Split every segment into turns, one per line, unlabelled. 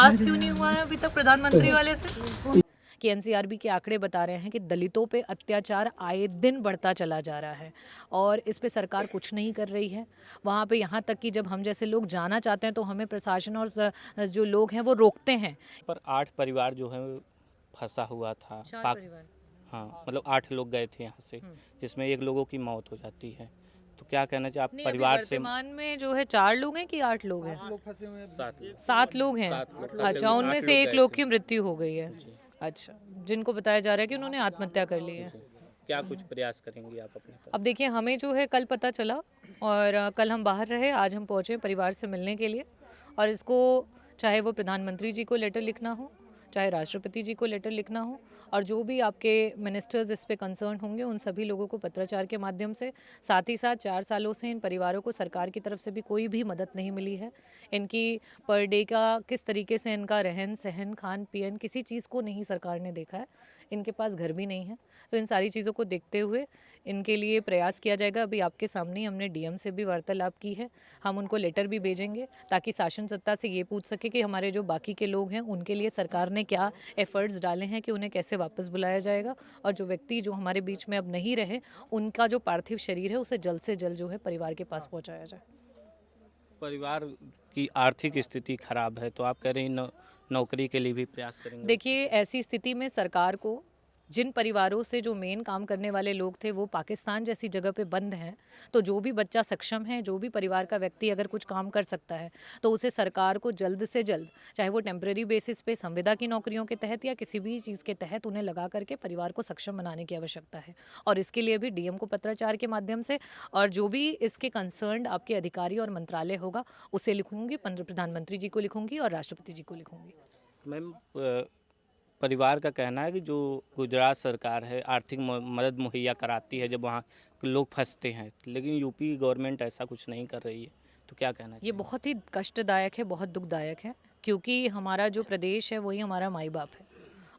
पास क्यों नहीं हुआ है अभी तक प्रधानमंत्री वाले से? कि एनसीआरबी के आंकड़े बता रहे हैं कि दलितों पे अत्याचार आए दिन बढ़ता चला जा रहा है और इस पे सरकार कुछ नहीं कर रही है। वहाँ पे यहाँ तक कि जब हम जैसे लोग जाना चाहते हैं तो हमें प्रशासन और जो लोग हैं वो रोकते हैं।
पर 8 परिवार जो है फंसा हुआ था।
4 परिवार।
हाँ, मतलब 8 लोग गए थे यहाँ से, जिसमें 1 लोगों की मौत हो जाती है। तो क्या कहना चाहिए आप
नहीं, अभी
परिवार से?
वर्तमान में जो है 4 लोग हैं कि 8 लोग हैं?
7 लोग।
7 लोग हैं।
7 लोग।
अच्छा,
तब
उनमें
8
से
लोग
1
गए
लोग
थे।
की मृत्यु हो गई है। अच्छा, जिनको बताया जा रहा है कि उन्होंने आत्महत्या कर ली है।
क्या कुछ प्रयास करेंगी आप अपने तरफ?
अब देखिए, हमें जो है कल पता चला और कल हम बाहर रहे, आज हम पहुँचे परिवार से मिलने के लिए और इसको चाहे वो प्रधानमंत्री जी को लेटर लिखना हो, चाहे राष्ट्रपति जी को लेटर लिखना हो और जो भी आपके मिनिस्टर्स इस पे कंसर्न होंगे उन सभी लोगों को पत्राचार के माध्यम से, साथ ही साथ 4 सालों से इन परिवारों को सरकार की तरफ से भी कोई भी मदद नहीं मिली है। इनकी पर डे का किस तरीके से इनका रहन सहन खान पीन किसी चीज़ को नहीं सरकार ने देखा है। इनके पास घर भी नहीं है। तो इन सारी चीज़ों को देखते हुए इनके लिए प्रयास किया जाएगा। अभी आपके सामने ही हमने डीएम से भी वार्तालाप की है। हम उनको लेटर भी भेजेंगे ताकि शासन सत्ता से ये पूछ सके कि हमारे जो बाकी के लोग हैं उनके लिए सरकार ने क्या एफर्ट्स डाले हैं कि उन्हें कैसे वापस बुलाया जाएगा और जो व्यक्ति जो हमारे बीच में अब नहीं रहे उनका जो पार्थिव शरीर है उसे जल्द से जल्द जो है परिवार के पास पहुँचाया जाए।
परिवार की आर्थिक स्थिति खराब है, तो आप कह रही हैं नौकरी के लिए भी प्रयास करेंगे?
देखिए, ऐसी स्थिति में सरकार को जिन परिवारों से जो मेन काम करने वाले लोग थे वो पाकिस्तान जैसी जगह पे बंद हैं, तो जो भी बच्चा सक्षम है, जो भी परिवार का व्यक्ति अगर कुछ काम कर सकता है तो उसे सरकार को जल्द से जल्द, चाहे वो टेम्परेरी बेसिस पे संविदा की नौकरियों के तहत या किसी भी चीज़ के तहत, उन्हें लगा करके परिवार को सक्षम बनाने की आवश्यकता है। और इसके लिए भी डीएम को पत्राचार के माध्यम से और जो भी इसके कंसर्न्ड आपके अधिकारी और मंत्रालय होगा उसे लिखूंगी, प्रधानमंत्री जी को लिखूंगी और राष्ट्रपति जी को लिखूंगी।
मैम, परिवार का कहना है कि जो गुजरात सरकार है आर्थिक मदद मुहैया कराती है जब वहाँ के लोग फंसते हैं, लेकिन यूपी गवर्नमेंट ऐसा कुछ नहीं कर रही है, तो क्या कहना
ये
चाहिए?
बहुत ही कष्टदायक है, बहुत दुखदायक है क्योंकि हमारा जो प्रदेश है वही हमारा माई बाप है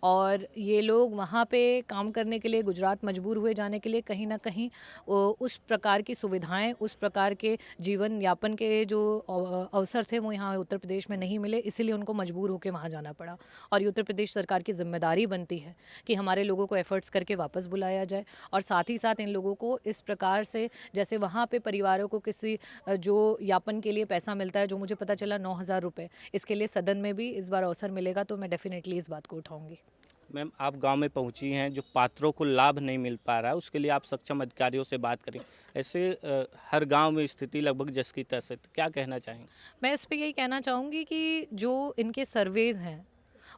और ये लोग वहाँ पे काम करने के लिए गुजरात मजबूर हुए जाने के लिए कहीं ना कहीं उस प्रकार की सुविधाएं, उस प्रकार के जीवन यापन के जो अवसर थे वो यहाँ उत्तर प्रदेश में नहीं मिले, इसीलिए उनको मजबूर होकर वहाँ जाना पड़ा। और ये उत्तर प्रदेश सरकार की जिम्मेदारी बनती है कि हमारे लोगों को एफर्ट्स करके वापस बुलाया जाए और साथ ही साथ इन लोगों को इस प्रकार से, जैसे वहाँ पे परिवारों को किसी जो यापन के लिए पैसा मिलता है, जो मुझे पता चला 9,000 रुपये, इसके लिए सदन में भी इस बार अवसर मिलेगा तो मैं डेफिनेटली इस बात को उठाऊंगी।
मैम, आप गांव में पहुंची हैं, जो पात्रों को लाभ नहीं मिल पा रहा है उसके लिए आप सक्षम अधिकारियों से बात करें। ऐसे हर गांव में स्थिति लगभग जस की तस है, तो क्या कहना चाहेंगे?
मैं इस पे यही कहना चाहूँगी कि जो इनके सर्वेज हैं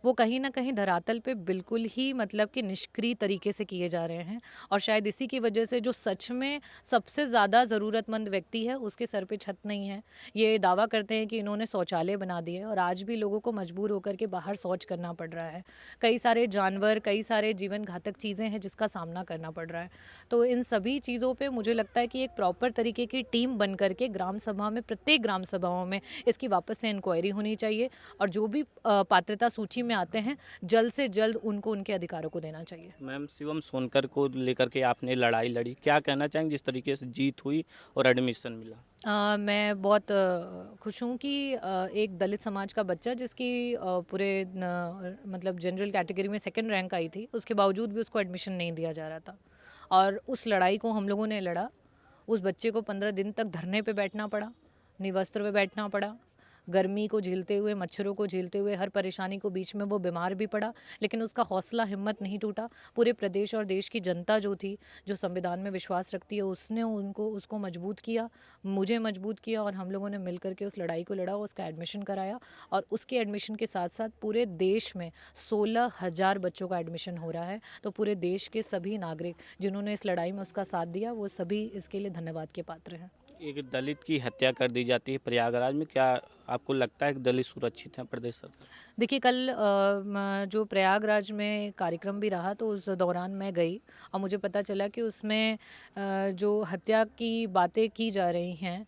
वो कहीं ना कहीं धरातल पे बिल्कुल ही मतलब कि निष्क्रिय तरीके से किए जा रहे हैं और शायद इसी की वजह से जो सच में सबसे ज़्यादा ज़रूरतमंद व्यक्ति है उसके सर पे छत नहीं है। ये दावा करते हैं कि इन्होंने शौचालय बना दिए और आज भी लोगों को मजबूर होकर के बाहर शौच करना पड़ रहा है। कई सारे जानवर, कई सारे जीवन घातक चीज़ें हैं जिसका सामना करना पड़ रहा है। तो इन सभी चीज़ों पर मुझे लगता है कि एक प्रॉपर तरीके की टीम बन करके ग्राम सभा में, प्रत्येक ग्राम सभाओं में इसकी वापस से इंक्वायरी होनी चाहिए और जो भी पात्रता सूची में आते हैं जल्द से जल्द उनको उनके अधिकारों को देना चाहिए।
मैम, शिवम सोनकर को लेकर के आपने लड़ाई लड़ी, क्या कहना चाहेंगे जिस तरीके से जीत हुई और एडमिशन मिला?
मैं बहुत खुश हूँ कि एक दलित समाज का बच्चा जिसकी पूरे मतलब जनरल कैटेगरी में सेकंड रैंक आई थी, उसके बावजूद भी उसको एडमिशन नहीं दिया जा रहा था और उस लड़ाई को हम लोगों ने लड़ा। उस बच्चे को 15 दिन तक धरने पे बैठना पड़ा, निवस्त्र पे बैठना पड़ा, गर्मी को झेलते हुए, मच्छरों को झेलते हुए, हर परेशानी को बीच में वो बीमार भी पड़ा, लेकिन उसका हौसला हिम्मत नहीं टूटा। पूरे प्रदेश और देश की जनता जो थी, जो संविधान में विश्वास रखती है, उसने उसको मजबूत किया, मुझे मजबूत किया और हम लोगों ने मिल करके उस लड़ाई को लड़ा, उसका एडमिशन कराया और उसके एडमिशन के साथ साथ पूरे देश में 16,000 बच्चों का एडमिशन हो रहा है। तो पूरे देश के सभी नागरिक जिन्होंने इस लड़ाई में उसका साथ दिया वो सभी इसके लिए धन्यवाद के पात्र हैं।
एक दलित की हत्या कर दी जाती है प्रयागराज में, क्या आपको लगता है कि दलित सुरक्षित हैं प्रदेश सरकार?
देखिए, कल जो प्रयागराज में कार्यक्रम भी रहा तो उस दौरान मैं गई और मुझे पता चला कि उसमें जो हत्या की बातें की जा रही हैं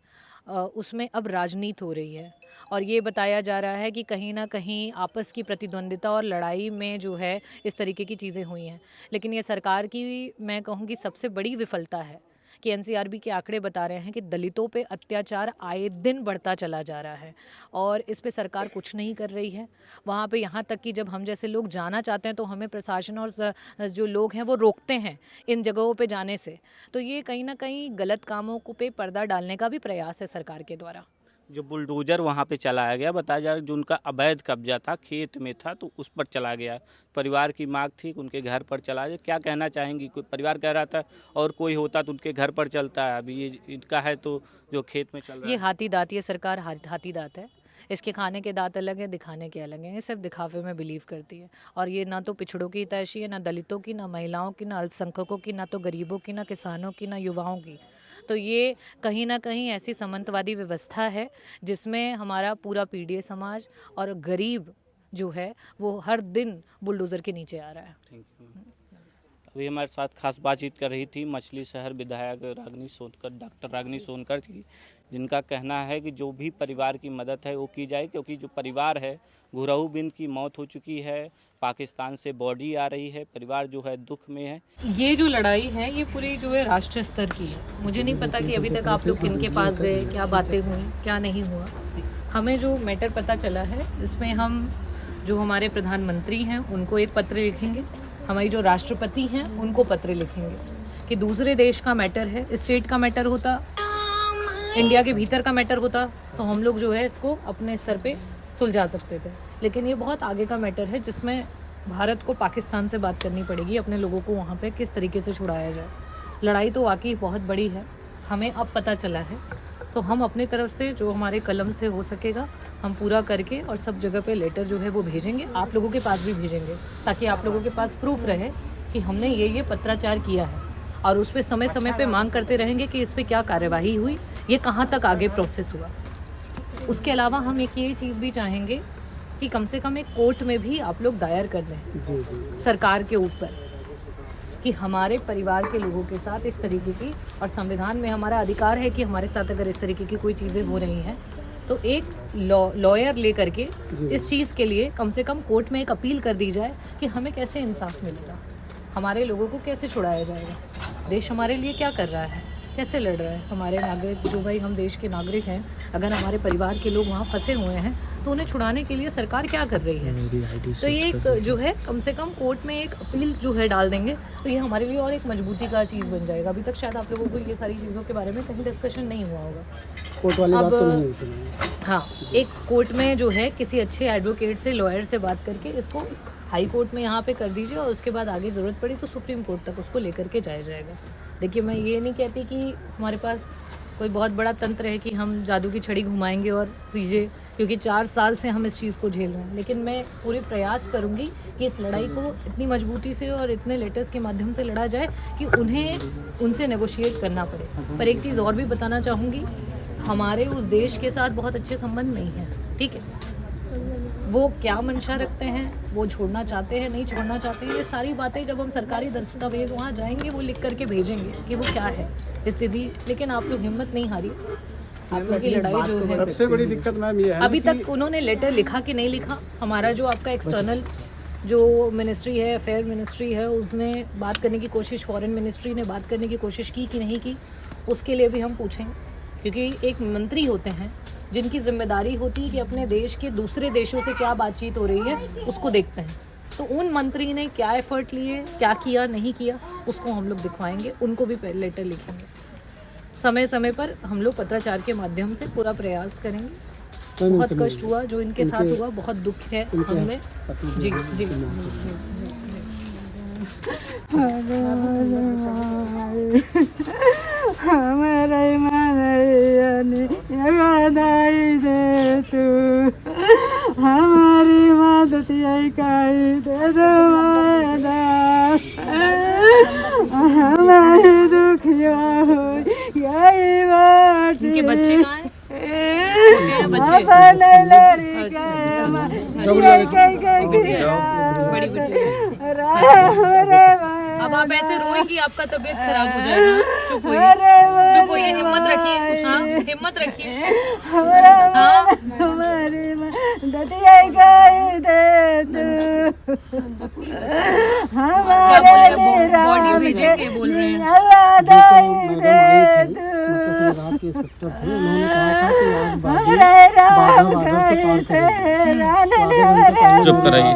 उसमें अब राजनीति हो रही है और ये बताया जा रहा है कि कहीं ना कहीं आपस की प्रतिद्वंदिता और लड़ाई में जो है इस तरीके की चीज़ें हुई हैं। लेकिन ये सरकार की, मैं कहूँगी, सबसे बड़ी विफलता है कि एनसीआरबी के आंकड़े बता रहे हैं कि दलितों पे अत्याचार आए दिन बढ़ता चला जा रहा है और इस पे सरकार कुछ नहीं कर रही है। वहाँ पे यहाँ तक कि जब हम जैसे लोग जाना चाहते हैं तो हमें प्रशासन और जो लोग हैं वो रोकते हैं इन जगहों पे जाने से। तो ये कहीं ना कहीं गलत कामों को पे पर्दा डालने का भी प्रयास है सरकार के द्वारा।
जो बुलडोजर वहाँ पे चलाया गया, बताया जा रहा है जो उनका अवैध कब्जा था, खेत में था, तो उस पर चला गया। परिवार की मांग थी कि उनके घर पर चला जाए। क्या कहना चाहेंगी? कोई परिवार कह रहा था और कोई होता तो उनके घर पर चलता है, अभी ये इनका है तो जो खेत में चल रहा है।
ये हाथी दांत, ये सरकार हाथी दांत है। इसके खाने के दांत अलग है, दिखाने के अलग हैं। ये सिर्फ दिखावे में बिलीव करती है और ये ना तो पिछड़ों की हितैषी है, ना दलितों की, ना महिलाओं की, ना अल्पसंख्यकों की, ना तो गरीबों की, ना किसानों की, ना युवाओं की। तो ये कहीं ना कहीं ऐसी सामंतवादी व्यवस्था है जिसमें हमारा पूरा पीढ़िए समाज और गरीब जो है वो हर दिन बुलडोज़र के नीचे आ रहा है।
Thank you. अभी हमारे साथ खास बातचीत कर रही थी मछली शहर विधायक रागिनी सोनकर, डॉक्टर रागिनी सोनकर जी, जिनका कहना है कि जो भी परिवार की मदद है वो की जाए, क्योंकि जो परिवार है, घुरहू बिन की मौत हो चुकी है, पाकिस्तान से बॉडी आ रही है, परिवार जो है दुख में है।
ये जो लड़ाई है ये पूरी जो है राष्ट्रीय स्तर की है। मुझे नहीं पता कि अभी तक आप लोग किन के पास गए, क्या बातें हुई, क्या नहीं हुआ। हमें जो मैटर पता चला है इसमें हम जो हमारे प्रधानमंत्री हैं उनको एक पत्र लिखेंगे, हमारी जो राष्ट्रपति हैं उनको पत्र लिखेंगे कि दूसरे देश का मैटर है, स्टेट का मैटर होता, इंडिया के भीतर का मैटर होता तो हम लोग जो है इसको अपने स्तर पे सुलझा सकते थे। लेकिन ये बहुत आगे का मैटर है जिसमें भारत को पाकिस्तान से बात करनी पड़ेगी, अपने लोगों को वहाँ पे किस तरीके से छुड़ाया जाए। लड़ाई तो वाकई बहुत बड़ी है, हमें अब पता चला है, तो हम अपनी तरफ से जो हमारे कलम से हो सकेगा हम पूरा करके और सब जगह पे लेटर जो है वो भेजेंगे, आप लोगों के पास भी भेजेंगे, ताकि आप लोगों के पास प्रूफ रहे कि हमने ये पत्राचार किया है। और उस पर समय समय पे मांग करते रहेंगे कि इस पर क्या कार्यवाही हुई, ये कहाँ तक आगे प्रोसेस हुआ। उसके अलावा हम एक ये चीज़ भी चाहेंगे कि कम से कम एक कोर्ट में भी आप लोग दायर कर दें सरकार के ऊपर कि हमारे परिवार के लोगों के साथ इस तरीके की, और संविधान में हमारा अधिकार है कि हमारे साथ अगर इस तरीके की कोई चीज़ें हो रही हैं तो एक लॉयर ले करके इस चीज़ के लिए कम से कम कोर्ट में एक अपील कर दी जाए कि हमें कैसे इंसाफ मिलेगा, हमारे लोगों को कैसे छुड़ाया जाएगा, देश हमारे लिए क्या कर रहा है, कैसे लड़ रहा है। हमारे नागरिक जो भाई हम देश के नागरिक हैं, अगर हमारे परिवार के लोग वहाँ फंसे हुए हैं तो उन्हें छुड़ाने के लिए सरकार क्या कर रही है। तो ये एक जो है कम से कम कोर्ट में एक अपील जो है डाल देंगे तो ये हमारे लिए और एक मजबूती का चीज़ बन जाएगा। अभी तक शायद आप लोगों को ये सारी चीज़ों के बारे में कहीं डिस्कशन नहीं हुआ होगा।
कोर्ट वाली बात तो नहीं
अब हाँ, एक कोर्ट में जो है किसी अच्छे एडवोकेट से, लॉयर से बात करके इसको हाई कोर्ट में यहाँ पे कर दीजिए और उसके बाद आगे ज़रूरत पड़ी तो सुप्रीम कोर्ट तक उसको लेकर के जाया जाएगा। देखिए, मैं ये नहीं कहती कि हमारे पास कोई बहुत बड़ा तंत्र है कि हम जादू की छड़ी घुमाएंगे और चीज़ें, क्योंकि 4 साल से हम इस चीज़ को झेल रहे हैं, लेकिन मैं पूरे प्रयास करूंगी कि इस लड़ाई को इतनी मजबूती से और इतने लेटर्स के माध्यम से लड़ा जाए कि उन्हें उनसे नेगोशिएट करना पड़े। पर एक चीज़ और भी बताना चाहूँगी, हमारे उस देश के साथ बहुत अच्छे संबंध नहीं हैं, ठीक है। वो क्या मंशा रखते हैं, वो छोड़ना चाहते हैं, नहीं छोड़ना चाहते हैं, ये सारी बातें जब हम सरकारी दस्तावेज वहाँ जाएंगे वो लिख करके भेजेंगे कि वो क्या है स्थिति। लेकिन आप लोग हिम्मत नहीं हारिए, आप लोग की लड़ाई जो है।
सबसे बड़ी दिक्कत मैम ये है
अभी तक उन्होंने लेटर लिखा कि नहीं लिखा, हमारा जो आपका एक्सटर्नल जो मिनिस्ट्री है, अफेयर मिनिस्ट्री है, उसने बात करने की कोशिश, फॉरेन मिनिस्ट्री ने बात करने की कोशिश की कि नहीं की, उसके लिए भी हम पूछेंगे। क्योंकि एक मंत्री होते हैं जिनकी जिम्मेदारी होती है कि अपने देश के दूसरे देशों से क्या बातचीत हो रही है उसको देखते हैं। तो उन मंत्री ने क्या एफर्ट लिए, क्या किया, नहीं किया, उसको हम लोग दिखवाएंगे, उनको भी लेटर लिखेंगे। समय समय पर हम लोग पत्राचार के माध्यम से पूरा प्रयास करेंगे। बहुत कष्ट हुआ जो इनके साथ हुआ, बहुत दुख है हमें। जी जी जी
हमारे मनाई दे तू, हमारी मदद यही दे दो, हमारे दुखिया हो यही बात।
इनके बच्चे कहाँ हैं? बड़ी बच्ची। अब आप ऐसे रोए कि आपका तबीयत खराब हो जाएगा। चुप होइए, चुप होइए, हिम्मत रखिए, हाँ हिम्मत रखिए। हाँ
हमारी मदद दे तू, हमारे
भेजेंगे बोल रहे हैं।
याद आई दे तू
रात के इंस्पेक्टर थे, उन्होंने कहा था कि आज
हमारे राम
बाधा से पार करें।
रान
चुप कराइए,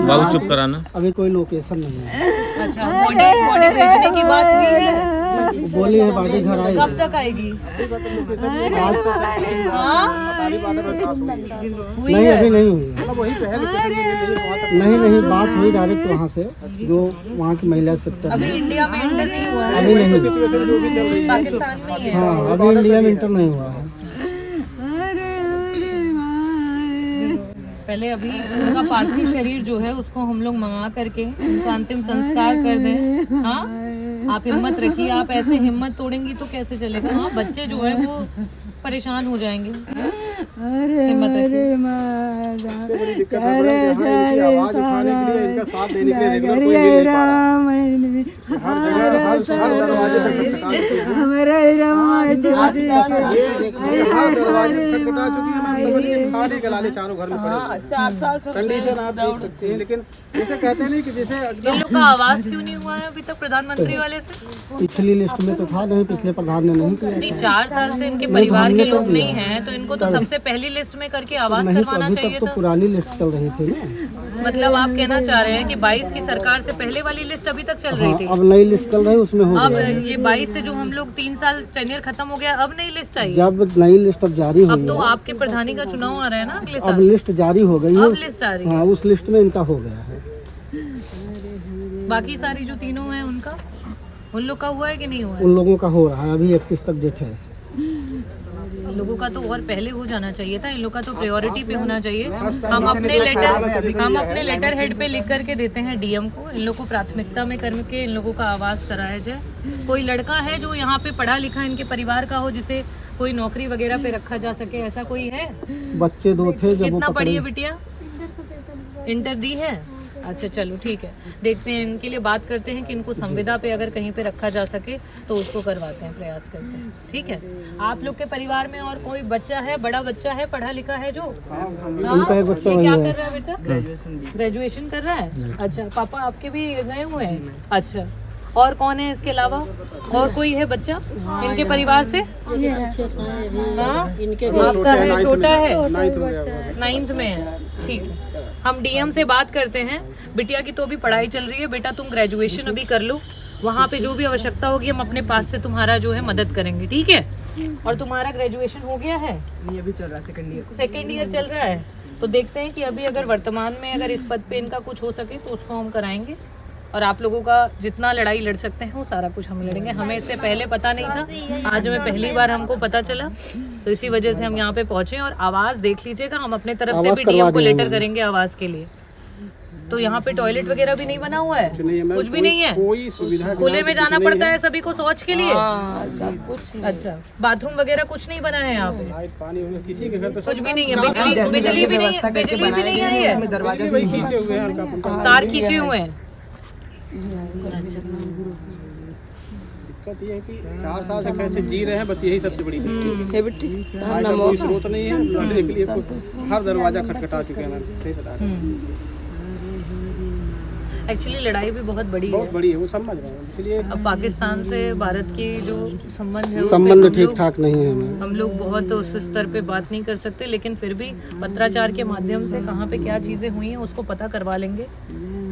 बाबू चुप कराना।
अभी कोई लोकेशन नहीं है।
अच्छा, बॉडी भेजने की बात हुई है,
बोली है बाकी घर आई
कब तक आएगी?
आज
हाँ हुई
नहीं,
है।
अभी नहीं हुई है। नहीं बात हुई डायरेक्ट वहाँ से, जो वहाँ की महिला इंस्पेक्टर
अभी
है।
इंडिया में एंटर नहीं हुआ है,
अभी नहीं,
पाकिस्तान में ही है।
हाँ अभी इंडिया में इंटर नहीं हुआ है।
पहले अभी उनका पार्थिव शरीर जो है उसको हम लोग मंगा करके उनका अंतिम संस्कार कर दें। हाँ, आप हिम्मत रखिए, आप ऐसे हिम्मत तोड़ेंगी तो कैसे चलेगा? हाँ, बच्चे जो है वो परेशान हो जाएंगे। हिम्मत रखिए।
आवाज उठाने के लिए, इनका साथ देने के लिए रेगुलर कोई मिल नहीं पा रहा है। हर दरवाजे पे खटखटा चुकी है। हर दरवाजे पे खटखटा चुकी है। मैं समझ के खाने के लाले चारों घर में पड़े हुए हैं।
4 साल से
कंडीशन आप देख सकते हैं, लेकिन जैसे कहते नहीं कि जैसे
इन लोग का आवाज क्यों नहीं हुआ है अभी तक प्रधानमंत्री वाले से?
पिछली लिस्ट में तो था नहीं, पिछले प्रधान ने नहीं किया।
नहीं, 4 साल से इनके परिवार के लोग नहीं हैं, तो इनको तो सबसे पहली लिस्ट में करके आवाज
नहीं तो
करवाना
अभी
चाहिए
तक तो
था।
पुरानी लिस्ट चल रही थी ना।
मतलब आप कहना चाह रहे हैं कि 22 की सरकार से पहले वाली लिस्ट अभी तक चल रही थी।
अब नई लिस्ट चल रही है, उसमें हो
अब
गया।
ये 22 से जो हम लोग 3 साल टेन्योर खत्म हो गया, अब नई लिस्ट आई।
जब नई लिस्ट अब जारी हुई
अब तो
है,
आपके प्रधानी का चुनाव आ रहा है ना अगले
अब
साल,
लिस्ट जारी हो गई है।
अब लिस्ट आ रही है।
हाँ, उस लिस्ट में इनका हो गया है।
बाकी सारी जो तीनों हैं उनका, उन लोग का हुआ है कि नहीं हुआ है?
उन लोगों का हो रहा है, अभी 31 तक डेट है।
इन लोगों का तो और पहले हो जाना चाहिए था। इन लोग का तो प्रायोरिटी पे होना चाहिए। हम अपने लेटर हेड पे लिख करके देते हैं डीएम को, इन लोग को प्राथमिकता में करके इन लोगों का आवाज कराया जाए। कोई लड़का है जो यहाँ पे पढ़ा लिखा इनके परिवार का हो, जिसे कोई नौकरी वगैरह पे रखा जा सके, ऐसा कोई है?
बच्चे 2 थे जब वो
कितना पढ़ी है
पकड़े।
बिटिया? इंटर दी है। अच्छा चलो ठीक है, देखते हैं, इनके लिए बात करते हैं कि इनको संविदा पे अगर कहीं पे रखा जा सके तो उसको करवाते हैं, प्रयास करते हैं। ठीक है, आप लोग के परिवार में और कोई बच्चा है, बड़ा बच्चा है, पढ़ा लिखा है जो? हाँ,
उनका एक बच्चा
ये
वही
क्या
है।
कर रहा है बेटा? ग्रेजुएशन कर रहा है। अच्छा, पापा आपके भी गए हुए हैं? अच्छा, और कौन है इसके अलावा? और कोई है बच्चा इनके परिवार से? हाँ, आपका है, छोटा है, 9th में है। ठीक है, हम डीएम से बात करते हैं। बिटिया की तो अभी पढ़ाई चल रही है, बेटा तुम ग्रेजुएशन अभी कर लो, वहाँ पे जो भी आवश्यकता होगी हम अपने पास से तुम्हारा जो है मदद करेंगे। ठीक है, और तुम्हारा ग्रेजुएशन हो गया है?
नहीं, अभी चल रहा है,
सेकेंड ईयर चल रहा है। तो देखते हैं कि अभी अगर वर्तमान में अगर इस पद पे इनका कुछ हो सके तो उसको हम कराएंगे, और आप लोगों का जितना लड़ाई लड़ सकते हैं वो सारा कुछ हम लड़ेंगे। हमें इससे पहले पता नहीं था, आज हमें पहली बार हमको पता चला, तो इसी वजह से हम यहाँ पे पहुंचे। और आवाज देख लीजिएगा, हम अपने तरफ से भी डीएम को लेटर करेंगे आवाज के लिए। तो यहाँ पे टॉयलेट वगैरह भी नहीं बना हुआ है, कुछ भी नहीं है,
कोई सुविधा
खुले में जाना पड़ता है सभी को शौच के लिए। अच्छा, बाथरूम वगैरह कुछ नहीं बना है यहाँ पे?
पानी किसी के घर पे
कुछ भी नहीं है, बिजली भी नहीं, बिजली भी नहीं आई है,
दरवाजा
वही खींचे हुए हैं, हल्का फुल्का।
तार खींचे हुए हैं।
दिक्कत ये है कि 4 साल से कैसे जी रहे हैं, बस यही सबसे बड़ी दिक्कत है। आज का कोई स्रोत नहीं है लड़ने के लिए, हर दरवाजा खटखटा चुके हैं। मैं सही बता रहा हूँ,
एक्चुअली लड़ाई भी बहुत बड़ी है,
बहुत बड़ी है, वो समझ रहे हैं। इसलिए
अब पाकिस्तान से भारत की जो संबंध है, उस पे
संबंध
हम
ठीक
लोग-
ठाक नहीं है हमें।
हम लोग बहुत उस स्तर पे बात नहीं कर सकते, लेकिन फिर भी पत्राचार के माध्यम से कहाँ पे क्या चीज़ें हुई हैं उसको पता करवा लेंगे,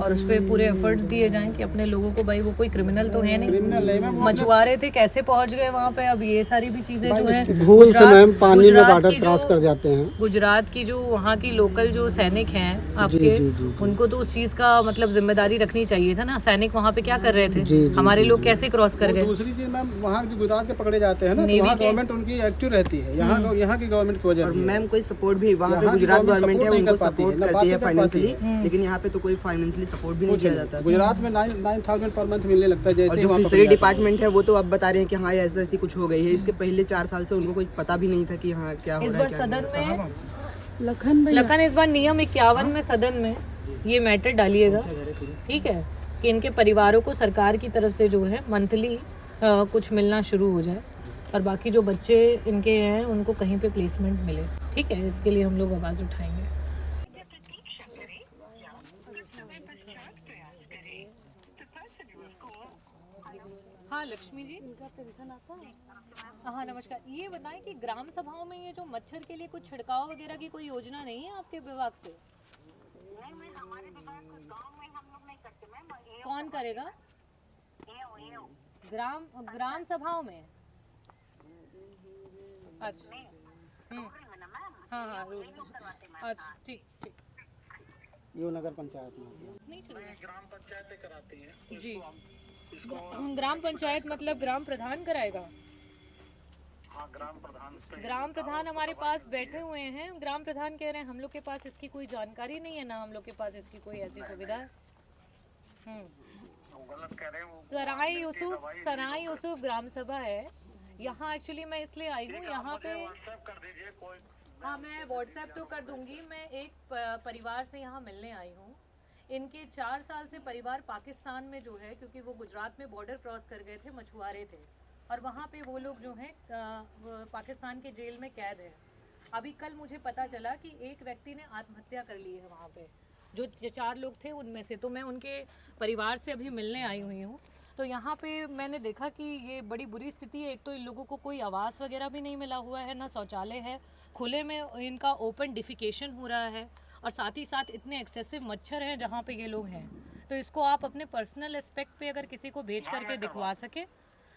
और उस पर पूरे एफर्ट्स दिए जाएं कि अपने लोगों को, भाई वो कोई क्रिमिनल तो है नहीं,
क्रिमिनल है मैम,
मछुआरे थे, कैसे पहुंच गए वहाँ पे, अब ये सारी भी चीज़ें जो है
भूल से मैम पानी में
गुजरात
बॉर्डर
की
क्रॉस
जो-
कर जाते हैं।
गुजरात की जो वहाँ की लोकल जो सैनिक हैं आपके,
जी।
उनको तो उस चीज का मतलब जिम्मेदारी रखनी चाहिए था ना। सैनिक वहाँ पे क्या कर रहे थे?
जी,
हमारे लोग कैसे क्रॉस कर गए?
दूसरी चीज मैम, वहाँ जो गुजरात के पकड़े जाते हैं ना, तो
नेवी
वहाँ
के-
गवर्नमेंट उनकी एक्टिव रहती है, यहाँ की गवर्नमेंट की वजह
और
से।
मैम कोई सपोर्ट भी वहाँ पे
यहाँ की
गुजरात
government
गवर्नमेंट है,
support नहीं
उनको
कर पाती
सपोर्ट
है,
करती है
ना बातें कर पाती
फाइनेंशियली, लेकिन यहाँ पे तो कोई फाइनेंशियली सपोर्ट भी नहीं किया जाता।
गुजरात में 9,000 पर मंथ मिलने लगता है,
और
जैसे
जो
वहाँ
फिशरी
पकड़े जाते
डिपार्टमेंट है वो तो अब बता रहे हैं कि हाँ ऐसा ऐसी कुछ हो गई है। इसके पहले 4 साल से उनको कोई पता भी नहीं था कि हाँ क्या हो
इस
रहा है
बार
क्या
सदन में
लखन
लखन, इस बार नियम 51 में सदन में ये मैटर डालिएगा, ठीक है, कि इनके परिवारों को सरकार की तरफ से जो है मंथली कुछ मिलना शुरू हो जाए, और बाकी जो बच्चे इनके हैं उनको कहीं पे प्लेसमेंट मिले। ठीक है, इसके लिए हम लोग आवाज़ उठाएंगे। हाँ लक्ष्मी जी,
इनका पेंशन आता है?
हाँ नमस्कार। ये बताएं कि ग्राम सभाओं में ये जो मच्छर के लिए कुछ छिड़काव वगैरह की कोई योजना नहीं है आपके विभाग से? कौन करेगा? ग्राम सभाओं में? अच्छा। हाँ हाँ रूल। अच्छा ठीक ठीक।
ये नगर पंचायत में
नहीं चल रहा।
ग्राम पंचायतें कराती हैं
जी। ग्राम पंचायत मतलब ग्राम प्रधान कराएगा?
हाँ ग्राम प्रधान से
ग्राम प्रधान हमारे पास बैठे हुए हैं। ग्राम प्रधान कह रहे हैं हम लोग के पास इसकी कोई जानकारी नहीं है, ना हम लोग के पास इसकी कोई ऐसी सुविधा है।
वो गलत कह रहे हैं वो
सराय यूसुफ ग्राम सभा है यहाँ। एक्चुअली मैं इसलिए आई हूँ यहाँ पे।
व्हाट्सएप कर दीजिए कोई।
हाँ मैं व्हाट्सएप तो कर दूंगी। मैं एक परिवार से यहाँ मिलने आई हूँ। इनके 4 साल से परिवार पाकिस्तान में जो है, क्योंकि वो गुजरात में बॉर्डर क्रॉस कर गए थे, मछुआरे थे, और वहाँ पे वो लोग जो हैं पाकिस्तान के जेल में कैद हैं। अभी कल मुझे पता चला कि एक व्यक्ति ने आत्महत्या कर ली है वहाँ पे, जो 4 लोग थे उनमें से। तो मैं उनके परिवार से अभी मिलने आई हुई हूँ। तो यहाँ पे मैंने देखा कि ये बड़ी बुरी स्थिति है। एक तो इन लोगों को कोई आवास वगैरह भी नहीं मिला हुआ है, ना शौचालय है, खुले में इनका ओपन डिफिकेशन हो रहा है, और साथ ही साथ इतने एक्सेसिव मच्छर हैं जहाँ पे ये लोग हैं। तो इसको आप अपने पर्सनल एस्पेक्ट पे अगर किसी को भेज करके दिखवा सके,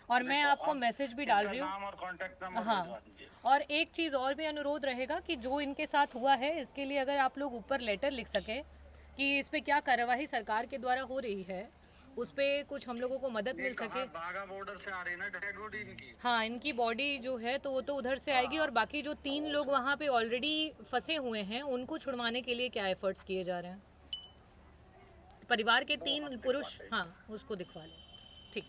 और मैं आपको मैसेज भी डाल रही
नाम
हूँ।
और कांटेक्ट नंबर
हाँ,
भिजवा दीजिए।
और एक चीज़ और भी अनुरोध रहेगा कि जो इनके साथ हुआ है इसके लिए अगर आप लोग ऊपर लेटर लिख सकें कि इस पे क्या कार्यवाही सरकार के द्वारा हो रही है, उस पे कुछ हम लोगों को मदद मिल सके।
बागा बॉर्डर से आ रही है ना डेड बॉडी इनकी।
हाँ इनकी बॉडी जो है तो वो तो उधर से आएगी, और बाकी जो 3 लोग वहाँ पे ऑलरेडी फंसे हुए हैं उनको छुड़वाने के लिए क्या एफर्ट्स किए जा रहे हैं? परिवार के 3 पुरुष, हाँ उसको दिखवा लें। ठीक।